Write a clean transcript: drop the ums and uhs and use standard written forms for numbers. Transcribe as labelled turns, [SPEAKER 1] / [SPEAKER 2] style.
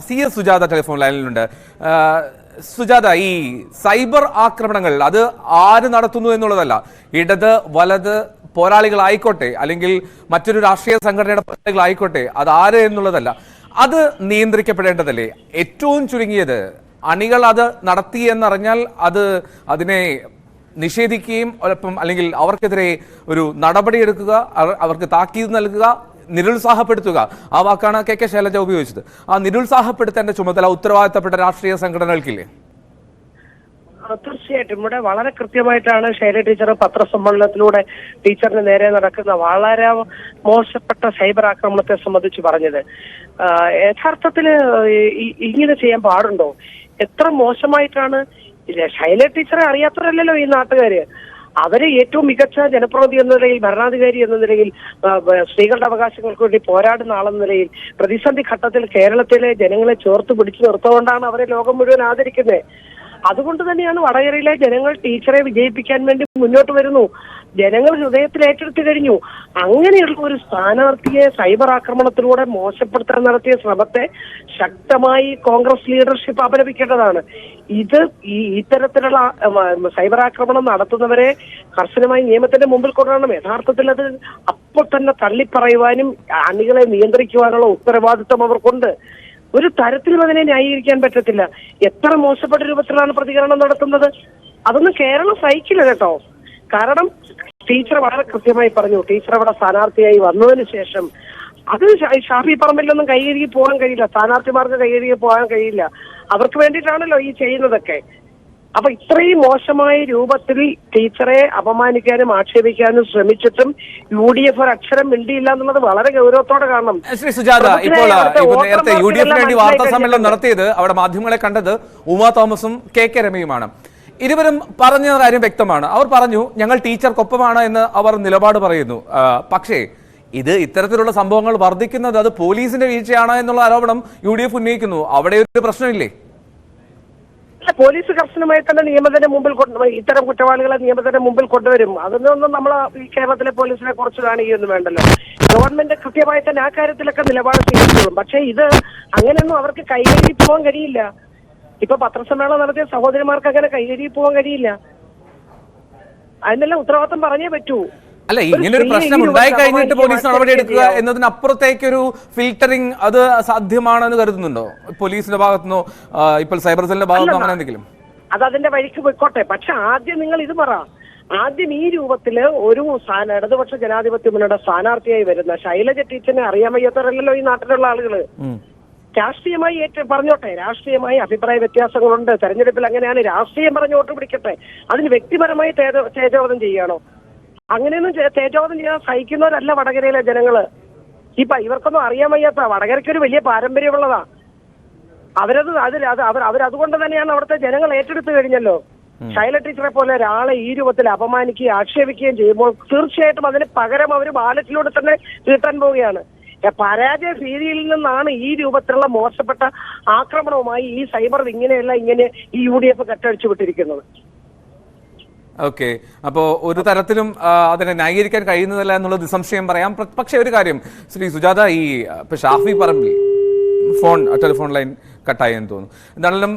[SPEAKER 1] CS Sujatha telephone ലൈനിലുണ്ട്. സുജാത, ഈ cyber ആക്രമണങ്ങൾ അത് ആര് നടത്തുന്നു എന്നുള്ളതല്ല, ഇടത് വലത് പോരാളികളായിക്കോട്ടെ അല്ലെങ്കിൽ മറ്റൊരു രാഷ്ട്രീയ സംഘടനയുടെ പോരാളികളായിക്കോട്ടെ, അത് ആര് എന്നുള്ളതല്ല, അത് നിയന്ത്രിക്കപ്പെടേണ്ടതല്ലേ? ഏറ്റവും ചുരുങ്ങിയത് അണികൾ അത് നടത്തി എന്നറിഞ്ഞാൽ അതിനെ നിഷേധിക്കുകയും ഒപ്പം അല്ലെങ്കിൽ അവർക്കെതിരെ ഒരു നടപടിയെടുക്കുക, അവർക്ക് താക്കീത് നൽകുക, നിരുത്സാഹപ്പെടുത്തുക, ആ വാക്കാണ് കെ ശൈലജ ഉപയോഗിച്ചത്. ആ നിരുത്സാഹപ്പെടുത്തേണ്ട ചുമതല ഉത്തരവാദിത്തപ്പെട്ട രാഷ്ട്രീയ സംഘടനകൾക്കില്ലേ?
[SPEAKER 2] തീർച്ചയായിട്ടും ഇവിടെ വളരെ കൃത്യമായിട്ടാണ് ശൈലജ ടീച്ചർ പത്രസമ്മേളനത്തിലൂടെ ടീച്ചറിന് നേരെ നടക്കുന്ന വളരെ മോശപ്പെട്ട സൈബർ ആക്രമണത്തെ സംബന്ധിച്ച് പറഞ്ഞത്. യഥാർത്ഥത്തില് ഇങ്ങനെ ചെയ്യാൻ പാടുണ്ടോ? എത്ര മോശമായിട്ടാണ്. ശൈലജ ടീച്ചറെ അറിയാത്തവരല്ലല്ലോ ഈ നാട്ടുകാര്. അവര് ഏറ്റവും മികച്ച ജനപ്രതിനിധി എന്ന നിലയിൽ, ഭരണാധികാരി എന്ന നിലയിൽ, സ്ത്രീകളുടെ അവകാശങ്ങൾക്ക് വേണ്ടി പോരാടുന്ന ആളെന്ന നിലയിൽ പ്രതിസന്ധി ഘട്ടത്തിൽ കേരളത്തിലെ ജനങ്ങളെ ചേർത്ത് പിടിച്ചു നിർത്തുകൊണ്ടാണ് അവരെ ലോകം മുഴുവൻ ആദരിക്കുന്നത്. അതുകൊണ്ട് തന്നെയാണ് വടകരയിലെ ജനങ്ങൾ ടീച്ചറെ വിജയിപ്പിക്കാൻ വേണ്ടി മുന്നോട്ട് വരുന്നു. ജനങ്ങൾ ഹൃദയത്തിൽ ഏറ്റെടുത്തു കഴിഞ്ഞു. അങ്ങനെയുള്ള ഒരു സ്ഥാനാർത്ഥിയെ സൈബർ ആക്രമണത്തിലൂടെ മോശപ്പെടുത്താൻ നടത്തിയ ശ്രമത്തെ ശക്തമായി കോൺഗ്രസ് ലീഡർഷിപ്പ് അപലപിക്കേണ്ടതാണ്. ഇത്തരത്തിലുള്ള സൈബർ ആക്രമണം നടത്തുന്നവരെ കർശനമായി നിയമത്തിന്റെ മുമ്പിൽ കൊണ്ടുവരണം. യഥാർത്ഥത്തിൽ അത് അപ്പോൾ തന്നെ തള്ളിപ്പറയുവാനും അണികളെ നിയന്ത്രിക്കുവാനുള്ള ഉത്തരവാദിത്വം അവർക്കുണ്ട്. ഒരു തരത്തിലും അതിനെ ന്യായീകരിക്കാൻ പറ്റത്തില്ല. എത്ര മോശപ്പെട്ട രൂപത്തിലാണ് പ്രതികരണം നടത്തുന്നത്. അതൊന്നും കേരളം സഹിക്കില്ല കേട്ടോ. കാരണം ടീച്ചർ വളരെ കൃത്യമായി പറഞ്ഞു, ടീച്ചർ അവിടെ സ്ഥാനാർത്ഥിയായി വന്നതിന് ശേഷം അത് ഷാഫി പറമ്പിലൊന്നും കൈകഴുകി പോകാൻ കഴിയില്ല. സ്ഥാനാർത്ഥിമാർക്ക് കൈകഴുകി പോകാൻ കഴിയില്ല. അവർക്ക് വേണ്ടിയിട്ടാണല്ലോ ഈ ചെയ്യുന്നതൊക്കെ. അപ്പൊ ഇത്രയും മോശമായ രൂപത്തിൽ ടീച്ചറെ അപമാനിക്കാനും ആക്ഷേപിക്കാനും ശ്രമിച്ചിട്ടും UDF ഒരു അക്ഷരം മിണ്ടിയില്ല എന്നുള്ളത് വളരെ ഗൗരവത്തോടെ കാണണം.
[SPEAKER 1] ശ്രീ സുജാത, ഇപ്പോൾ നേരത്തെ UDF വേണ്ടി വാർത്താ സമ്മേളനം നടത്തിയത് അവിടെ മാധ്യമങ്ങളെ കണ്ടത് ഉമാ തോമസും KK രമയുമാണ്. ഇരുവരും പറഞ്ഞ കാര്യം വ്യക്തമാണ്. അവർ പറഞ്ഞു ഞങ്ങൾ ടീച്ചർക്കൊപ്പമാണ് എന്ന് അവർ നിലപാട് പറയുന്നു. പക്ഷേ ഇത്തരത്തിലുള്ള സംഭവങ്ങൾ വർദ്ധിക്കുന്നത് അത് പോലീസിന്റെ വീഴ്ചയാണ് എന്നുള്ള ആരോപണം UDF ഉന്നയിക്കുന്നു. അവിടെ ഒരു പ്രശ്നമില്ലേ?
[SPEAKER 2] പോലീസ് കർശനമായി തന്നെ നിയമത്തിന്റെ മുമ്പിൽ ഇത്തരം കുറ്റവാളികളെ നിയമത്തിന്റെ മുമ്പിൽ കൊണ്ടുവരും. അതൊന്നും നമ്മൾ ഈ കേരളത്തിലെ പോലീസിനെ കുറച്ച് കാണുകയൊന്നും വേണ്ടല്ലോ. ഗവൺമെന്റ് കൃത്യമായി തന്നെ ആ കാര്യത്തിലൊക്കെ നിലപാട് സ്വീകരിച്ചോളും. പക്ഷെ ഇത് അങ്ങനെയൊന്നും അവർക്ക് കൈകഴുകി പോകാൻ കഴിയില്ല. ഇപ്പൊ പത്രസമ്മേളനം നടത്തിയ സഹോദരിമാർക്ക് അങ്ങനെ കൈകഴുകി പോകാൻ കഴിയില്ല. അതിനെല്ലാം ഉത്തരവാദിത്വം പറഞ്ഞേ പറ്റൂ.
[SPEAKER 1] അല്ല, ഇങ്ങനൊരു പ്രശ്നം ഉണ്ടായി കഴിഞ്ഞിട്ട് പോലീസ് നടപടിയെടുക്കുക എന്നതിനപ്പുറത്തേക്കൊരു ഫിൽറ്ററിംഗ് അത് സാധ്യമാണെന്ന് കരുതുന്നുണ്ടോ? പോലീസിന്റെ ഭാഗത്തുനിന്നോ ഇപ്പോൾ സൈബർ സെല്ലിന്റെ ഭാഗത്തുനിന്നോ അങ്ങനെ എന്തെങ്കിലും?
[SPEAKER 2] അത് അതിന്റെ വഴിക്ക് പോയിക്കോട്ടെ. പക്ഷെ ആദ്യം നിങ്ങൾ ഇത് പറ. ആദ്യം ഈ രൂപത്തില് ഒരു ഇടതുപക്ഷ ജനാധിപത്യ മുന്നണിയുടെ സ്ഥാനാർത്ഥിയായി വരുന്ന ശൈലജ ടീച്ചറിനെ അറിയാൻ വയ്യാത്തവരല്ലോ ഈ നാട്ടിലുള്ള ആളുകള്. രാഷ്ട്രീയമായി പറഞ്ഞോട്ടെ, രാഷ്ട്രീയമായി അഭിപ്രായ വ്യത്യാസങ്ങളുണ്ട്. തെരഞ്ഞെടുപ്പിൽ അങ്ങനെയാണ്. രാഷ്ട്രീയം പറഞ്ഞ് വോട്ട് പിടിക്കട്ടെ. അതിന് വ്യക്തിപരമായി തേജോവധം ചെയ്യുകയാണോ? അങ്ങനെയൊന്നും തേജോവധം ചെയ്യാൻ സഹിക്കുന്നവരല്ല വടകരയിലെ ജനങ്ങള്. ഇവർക്കൊന്നും അറിയാൻ വയ്യാത്ത, വടകരയ്ക്ക് ഒരു വലിയ പാരമ്പര്യമുള്ളതാ. അവരതുകൊണ്ട് തന്നെയാണ് അവിടുത്തെ ജനങ്ങൾ ഏറ്റെടുത്തു കഴിഞ്ഞല്ലോ. ശൈലജ ടീച്ചറെ പോലെ ഒരാളെ ഈ രൂപത്തിൽ അപമാനിക്കുകയും ആക്ഷേപിക്കുകയും ചെയ്യുമ്പോൾ തീർച്ചയായിട്ടും അതിന് പകരം അവർ ബാലറ്റിലൂടെ തന്നെ തീർത്താൻ പോവുകയാണ്. പരാജയ ഭീതിയിൽ നിന്നാണ് ഈ രൂപത്തിലുള്ള മോശപ്പെട്ട ആക്രമണവുമായി ഈ സൈബർ ഇങ്ങനെ ഈ UDF കെട്ടഴിച്ചു വിട്ടിരിക്കുന്നത്.
[SPEAKER 1] ഓക്കെ, അപ്പോൾ ഒരു തരത്തിലും അതിനെ ന്യായീകരിക്കാൻ കഴിയുന്നതല്ല എന്നുള്ളത് നിസ്സംശയം പറയാം. പക്ഷേ ഒരു കാര്യം ശ്രീ സുജാത, ഇപ്പൊ ഷാഫി പറമ്പിൽ ടെലിഫോൺ ലൈൻ കട്ടായി എന്ന് തോന്നുന്നു. എന്താണെങ്കിലും